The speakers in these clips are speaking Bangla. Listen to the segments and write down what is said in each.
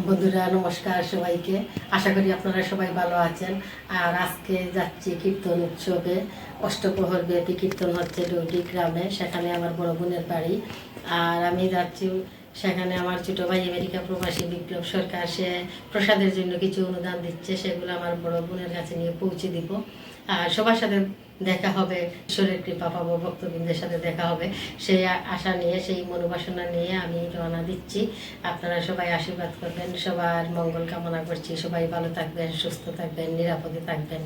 বন্ধুরা নমস্কার সবাইকে, আশা করি আপনারা সবাই ভালো আছেন। আর আজকে যাচ্ছি কীর্তন উৎসবে, অষ্টপ্রহর ব্যাপী কীর্তন হচ্ছে ডৌডি গ্রামে, সেখানে আমার বড় বোনের বাড়ি। আর আমি যাচ্ছি সেখানে, আমার ছোটো ভাই আমেরিকা প্রবাসী বিপ্লব সরকার, সে প্রসাদের জন্য কিছু অনুদান দিচ্ছে, সেগুলো আমার বড় বোনের কাছে নিয়ে পৌঁছে দিব। আর সবার সাথে দেখা হবে, ঈশ্বরের কৃপা পাবো, ভক্তবৃন্দের সাথে দেখা হবে, সেই আশা নিয়ে, সেই মনোবাসনা নিয়ে আমি রওনা দিচ্ছি। আপনারা সবাই আশীর্বাদ করবেন, সবার মঙ্গল কামনা করছি। সবাই ভালো থাকবেন, সুস্থ থাকবেন, নিরাপদে থাকবেন।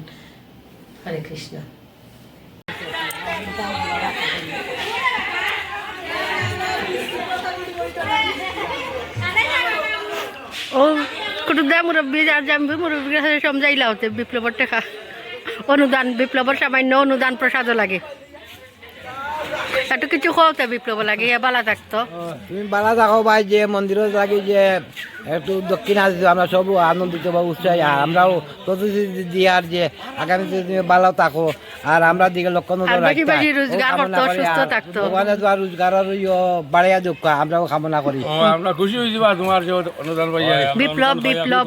হরে কৃষ্ণ। ও কুটুদা মুরব্বী জামবি মুরব্বীর কাছে সমঝাইলা হতে বিপ্লবর টাকা অনুদান, বিপ্লবর সামান্য অনুদান প্রসাদও লাগে, একটু কিছু খাওয়াতে বিপ্লব লাগে, বালা থাকতো। তুমি বালা থাকো ভাই, যে মন্দিরও লাগে যে একটু দক্ষিণ আসবে, আমরা সব আনন্দিত বা উৎসাহী। আর আমরাও প্রতিশ্রুতি দিই আর যে আগামীতে তুমি ভালো থাকো, আর আমরা দিকে লক্ষ্য নজর রাখি, রোজগার করতো, সুস্থ থাকতো, ওখানে তো আর রোজগার বাড়াইয়া যোগ আমরাও কামনা করি। আমরা খুশি হয়ে যাবা তোমার যে অনুদান পাইয়া। বিপ্লব বিপ্লব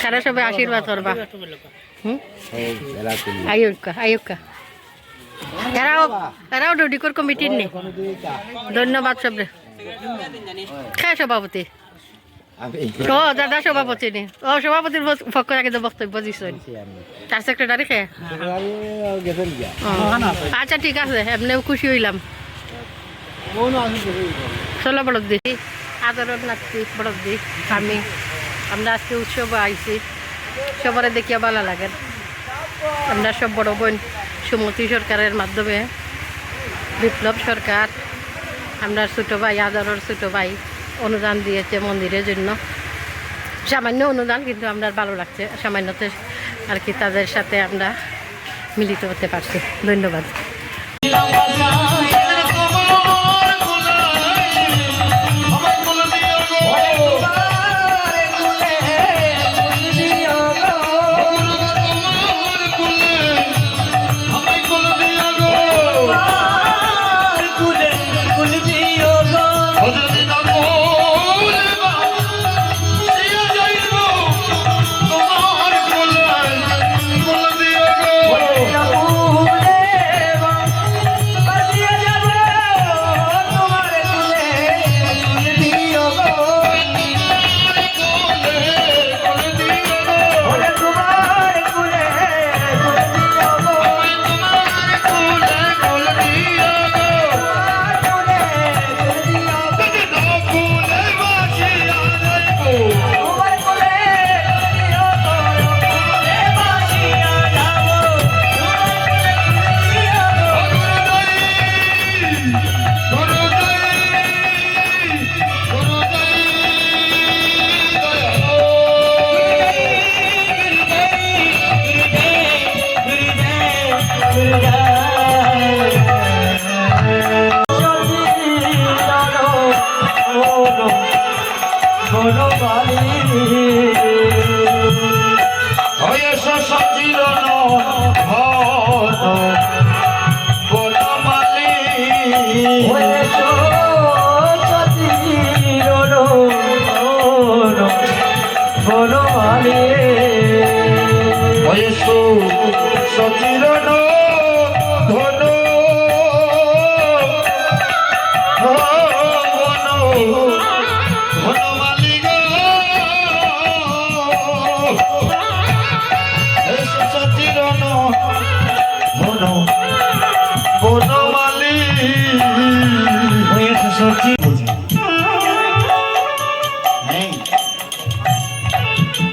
সারা সবাই আশীর্বাদ করবা। আয়ুক্কা আয়ুক্কা এরাও ডৌডিকর কমিটির নেই। ধন্যবাদ সবরে। হ্যাঁ সভাপতি, ও দাদা সভাপতি নেই, ও সভাপতির পক্ষ থেকে বক্তব্য দিচ্ছেন, তার সেক্রেটারি খেয়ে। আচ্ছা ঠিক আছে, এমনিও খুশি হইলাম। চলো বড় দি আদরের নাচছি বড় দি আমি, আমরা আজকে উৎসবে আইছি, সবারে দেখিয়া ভালো লাগে। আমরা সব বড় বোন সুমতি সরকারের মাধ্যমে, বিপ্লব সরকার, আমরা ছোটো ভাই, আদরের ছোটো ভাই অনুদান দিয়েছে মন্দিরের জন্য, সামান্য অনুদান, কিন্তু আমরা ভালো লাগছে সামান্যতে আর কি, তাদের সাথে আমরা মিলিত হতে পারছি। ধন্যবাদ।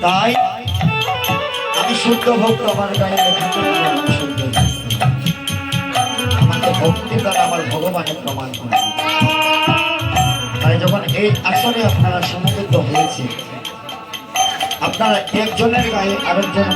তাই আমি শুদ্ধ ভক্ত, আমার গায়ে লেখা আমাকে ভক্তি দ্বারা আমার ভগবানের প্রমাণ করে। তাই যখন এই আসলে আপনারা সমবেত হয়েছে, আপনারা একজনের গায়ে আরেকজন